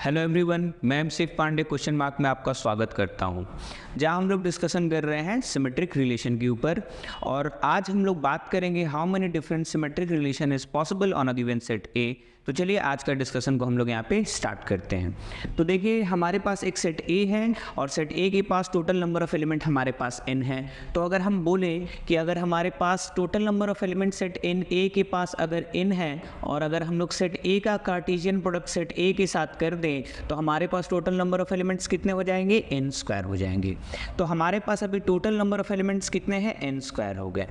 Hello everyone, मैं अभिषेक Pandey question mark में आपका स्वागत करता हूं, जहां हम लोग डिस्कशन कर रहे हैं सिमेट्रिक रिलेशन के ऊपर। और आज हम लोग बात करेंगे how many different symmetric relation is possible on a given set A. तो चलिए आज का डिस्कशन को हम लोग यहाँ पे स्टार्ट करते हैं। तो देखिए, हमारे पास एक सेट ए है और सेट ए के पास टोटल नंबर ऑफ एलिमेंट हमारे पास एन है। तो अगर हम बोले कि अगर हमारे पास total number of element set n a के पास अगर एन है और अगर हम लोग सेट ए का कार्टेशियन प्रोडक्ट सेट ए के साथ कर दें तो हमारे पास टोटल नंबर ऑफ एलिमेंट्स कितने हो जाएंगे? एन स्क्वायर हो जाएंगे। तो हमारे पास अभी टोटल नंबर ऑफ एलिमेंट्स कितने हैं? एन स्क्वायर हो गए।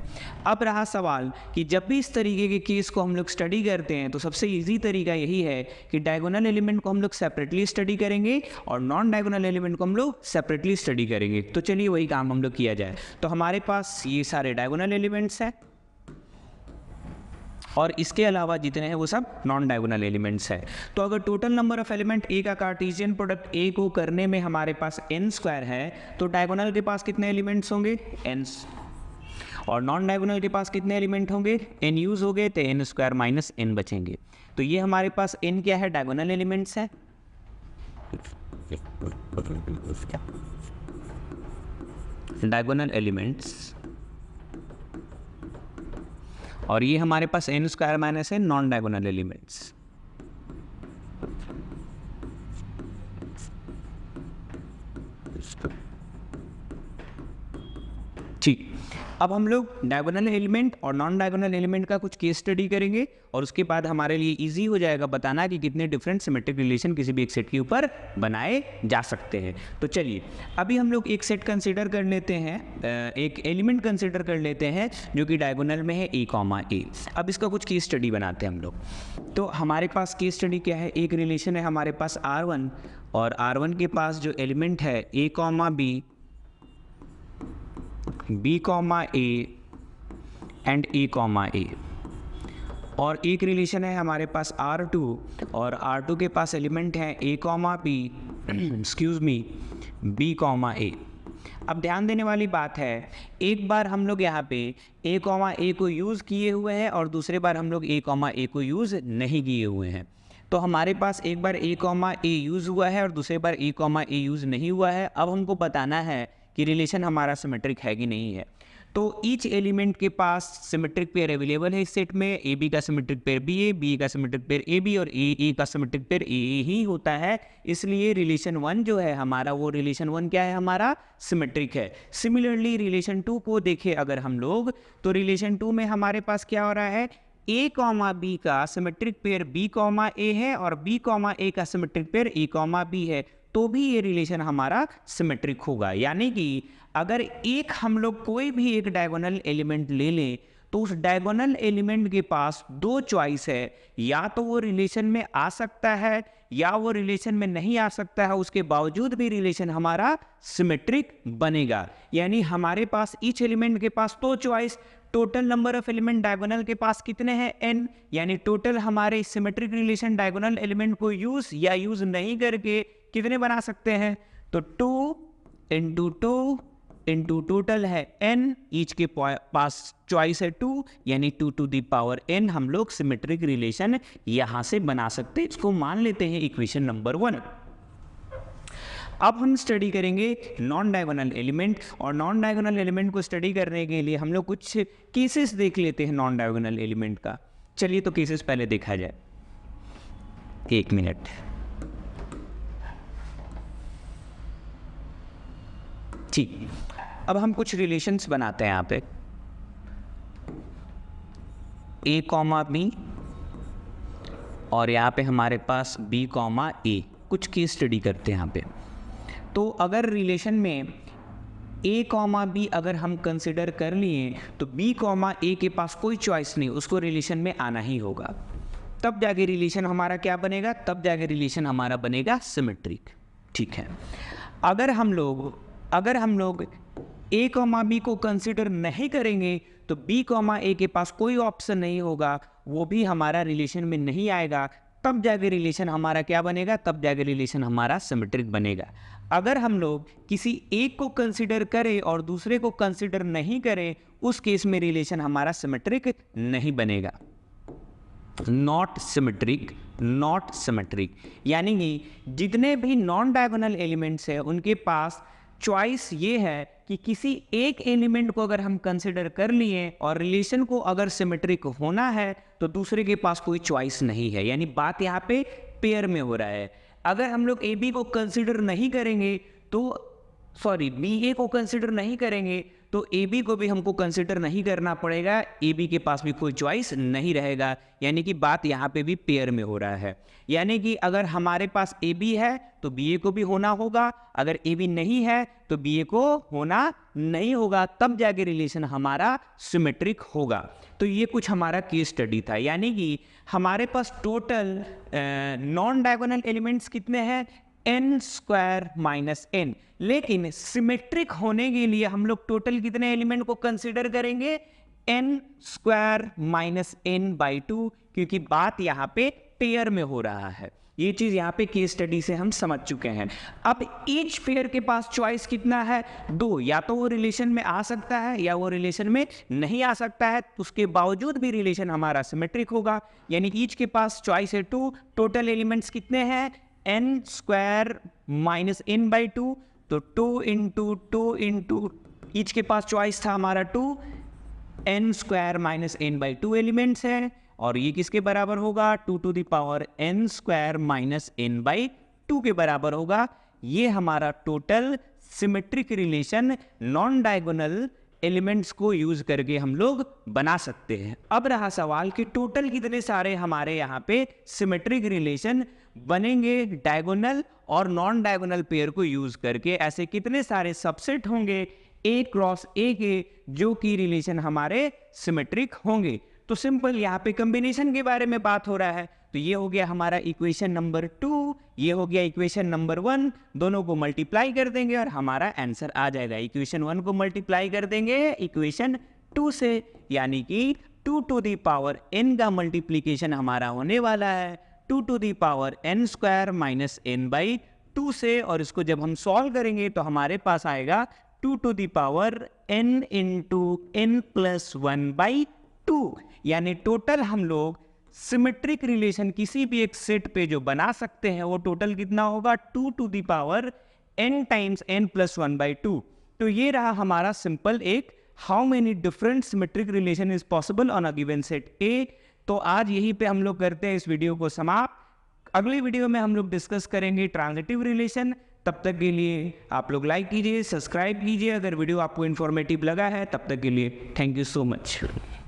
अब रहा सवाल कि जब भी इस तरीके के केस को हम लोग स्टडी करते हैं तो सबसे ईजी तरीका यही है कि डायगोनल एलिमेंट को हम लोग सेपरेटली स्टडी करेंगे और नॉन डायगोनल एलिमेंट को हम लोग सेपरेटली स्टडी करेंगे। तो चलिए वही काम हम लोग किया जाए। तो हमारे पास ये सारे डायगोनल एलिमेंट्स हैं और इसके अलावा जितने हैं वो सब नॉन डायगोनल एलिमेंट्स है। तो अगर टोटल नंबर ऑफ एलिमेंट ए का कार्टेशियन प्रोडक्ट ए को करने में हमारे पास एन स्क्वायर है तो डायगोनल के पास कितने एलिमेंट्स होंगे? एन। और नॉन डायगोनल के पास कितने एलिमेंट होंगे? एन यूज हो गए तो एन स्क्वायर माइनस एन बचेंगे। तो ये हमारे पास एन क्या है? डायगोनल एलिमेंट्स है। Diagonal elements. और ये हमारे पास एन स्क्वायर माइनस है नॉन डायगोनल एलिमेंट्स। ठीक, अब हम लोग डायगोनल एलिमेंट और नॉन डायगोनल एलिमेंट का कुछ केस स्टडी करेंगे और उसके बाद हमारे लिए इजी हो जाएगा बताना कि कितने डिफरेंट सिमेट्रिक रिलेशन किसी भी एक सेट के ऊपर बनाए जा सकते हैं। तो चलिए अभी हम लोग एक सेट कंसिडर कर लेते हैं, एक एलिमेंट कंसिडर कर लेते हैं जो कि डायगोनल में है ए कॉमा ए। अब इसका कुछ केस स्टडी बनाते हैं हम लोग। तो हमारे पास केस स्टडी क्या है? एक रिलेशन है हमारे पास R1 और R1 के पास जो एलिमेंट है ए comma b, b comma a and a comma a. और एक रिलेशन है हमारे पास R2 और R2 के पास एलिमेंट है ए comma b excuse me b comma a. अब ध्यान देने वाली बात है, एक बार हम लोग यहाँ पे ए कॉमा ए को यूज़ किए हुए हैं और दूसरे बार हम लोग ए कॉमा ए को यूज़ नहीं किए हुए हैं। तो हमारे पास एक बार ए कॉमा ए यूज़ हुआ है और दूसरे बार ए कॉमा ए यूज़ नहीं हुआ है। अब हमको बताना है कि रिलेशन हमारा सिमेट्रिक है कि नहीं है। तो ईच एलिमेंट के पास सिमेट्रिक पेयर अवेलेबल है इस सेट में। ए बी का सिमेट्रिक पेयर बी का सिमेट्रिक पेयर ए बी और ए का सिमेट्रिक पेयर ए ही होता है। इसलिए रिलेशन 1 जो है हमारा, वो रिलेशन 1 क्या है हमारा? सिमेट्रिक है। सिमिलरली रिलेशन 2 को देखें अगर हम लोग, तो रिलेशन 2 में हमारे पास क्या हो रहा है? ए कॉमा बी का symmetric pair B comma A है और बी कॉमा ए का symmetric pair A comma B है, तो भी ये रिलेशन हमारा सिमेट्रिक होगा। यानी कि अगर एक हम लोग कोई भी एक डायगोनल एलिमेंट ले लें तो उस डायगोनल एलिमेंट के पास दो चॉइस है, या तो वो रिलेशन में आ सकता है या वो रिलेशन में नहीं आ सकता है। उसके बावजूद भी रिलेशन हमारा सिमेट्रिक बनेगा। यानी हमारे पास ईच एलिमेंट के पास दो choice. Total number of element diagonal के पास कितने हैं? एन। यानी टोटल हमारे सिमेट्रिक रिलेशन डायगोनल एलिमेंट को यूज या यूज नहीं करके कितने बना सकते हैं? तो 2 इंटू 2 इंटू टोटल है n, ईच के पास चॉइस है 2, यानी 2 टू द पावर n हम लोग सिमेट्रिक रिलेशन यहां से बना सकते हैं। इसको मान लेते हैं इक्वेशन नंबर 1। अब हम स्टडी करेंगे नॉन डायगोनल एलिमेंट और नॉन डायगोनल एलिमेंट को स्टडी करने के लिए हम लोग कुछ केसेस देख लेते हैं नॉन डायगोनल एलिमेंट का। चलिए तो केसेस पहले देखा जाए। 1 मिनट। ठीक, अब हम कुछ रिलेशंस बनाते हैं यहाँ पे। ए कॉमा बी और यहाँ पे हमारे पास बी कॉमा ए। कुछ केस स्टडी करते हैं यहाँ पे। तो अगर रिलेशन में ए कॉमा बी अगर हम कंसिडर कर लिए तो बी कॉमा ए के पास कोई चॉइस नहीं, उसको रिलेशन में आना ही होगा। तब जाके रिलेशन हमारा क्या बनेगा? तब जाके रिलेशन हमारा बनेगा सिमेट्रिक। ठीक है। अगर हम लोग ए कॉमा बी को कंसिडर नहीं करेंगे तो बी कॉमा ए के पास कोई ऑप्शन नहीं होगा, वो भी हमारा रिलेशन में नहीं आएगा। तब जाके रिलेशन हमारा क्या बनेगा? तब जाके रिलेशन हमारा सिमेट्रिक बनेगा। अगर हम लोग किसी एक को कंसिडर करें और दूसरे को कंसिडर नहीं करें, उस केस में रिलेशन हमारा सिमेट्रिक नहीं बनेगा। नॉट सिमेट्रिक, यानी कि जितने भी नॉन डायगोनल एलिमेंट्स हैं उनके पास चॉइस ये है कि किसी एक एलिमेंट को अगर हम कंसिडर कर लिए और रिलेशन को अगर सिमेट्रिक होना है तो दूसरे के पास कोई चॉइस नहीं है, यानी बात यहाँ पे पेयर में हो रहा है। अगर हम लोग ए बी को कंसिडर नहीं करेंगे तो बी ए को कंसिडर नहीं करेंगे तो ए बी को भी हमको कंसिडर नहीं करना पड़ेगा, ए बी के पास भी कोई चॉइस नहीं रहेगा, यानी कि बात यहाँ पे भी पेयर में हो रहा है। यानी कि अगर हमारे पास ए बी है तो बी ए को भी होना होगा, अगर ए बी नहीं है तो बी ए को होना नहीं होगा, तब जाके रिलेशन हमारा सिमेट्रिक होगा। तो ये कुछ हमारा केस स्टडी था, यानी कि हमारे पास टोटल नॉन डायगोनल एलिमेंट्स कितने हैं, n स्क्वायर माइनस n, लेकिन सिमेट्रिक होने के लिए हम लोग टोटल कितने एलिमेंट को कंसिडर करेंगे, n square minus n by 2, क्योंकि बात यहाँ पे पेयर में हो रहा है। ये चीज यहाँ पे केस स्टडी से हम समझ चुके हैं। अब ईच पेयर के पास चॉइस कितना है, 2, या तो वो रिलेशन में आ सकता है या वो रिलेशन में नहीं आ सकता है, उसके बावजूद भी रिलेशन हमारा सिमेट्रिक होगा, यानी ईच के पास चॉइस है 2। टोटल एलिमेंट्स कितने हैं, n square minus n by 2, तो 2 इंटू ईच के पास चॉइस था हमारा 2, n square minus n by 2 elements हैं, और ये किसके बराबर होगा, 2 to the power n square minus n by 2 के बराबर होगा। ये हमारा total symmetric relation non diagonal elements को यूज करके हम लोग बना सकते हैं। अब रहा सवाल कि टोटल कितने सारे हमारे यहाँ पे सिमेट्रिक रिलेशन बनेंगे डायगोनल और नॉन डायगोनल पेयर को यूज करके, ऐसे कितने सारे सबसेट होंगे ए क्रॉस ए के जो कि रिलेशन हमारे सिमेट्रिक होंगे। तो सिंपल यहाँ पे कॉम्बिनेशन के बारे में बात हो रहा है, तो ये हो गया हमारा इक्वेशन नंबर 2, ये हो गया इक्वेशन नंबर 1, दोनों को मल्टीप्लाई कर देंगे और हमारा आंसर आ जाएगा। इक्वेशन 1 को मल्टीप्लाई कर देंगे इक्वेशन 2 से, यानी कि 2 टू दी पावर n का मल्टीप्लीकेशन हमारा होने वाला है 2 to the power n square minus n by 2 से, और इसको जब हम सॉल्व करेंगे तो हमारे पास आएगा 2 to the power n into n plus 1 by 2, यानी टोटल हम लोग सिमेट्रिक रिलेशन किसी भी एक सेट पे जो बना सकते हैं वो टोटल कितना होगा, 2 to the power n times n plus 1 by 2। तो ये रहा हमारा सिंपल एक how many different symmetric relation is possible on a given set A. तो आज यहीं पे हम लोग करते हैं इस वीडियो को समाप्त। अगली वीडियो में हम लोग डिस्कस करेंगे ट्रांजिटिव रिलेशन। तब तक के लिए आप लोग लाइक कीजिए, सब्सक्राइब कीजिए अगर वीडियो आपको इन्फॉर्मेटिव लगा है। तब तक के लिए थैंक यू सो मच।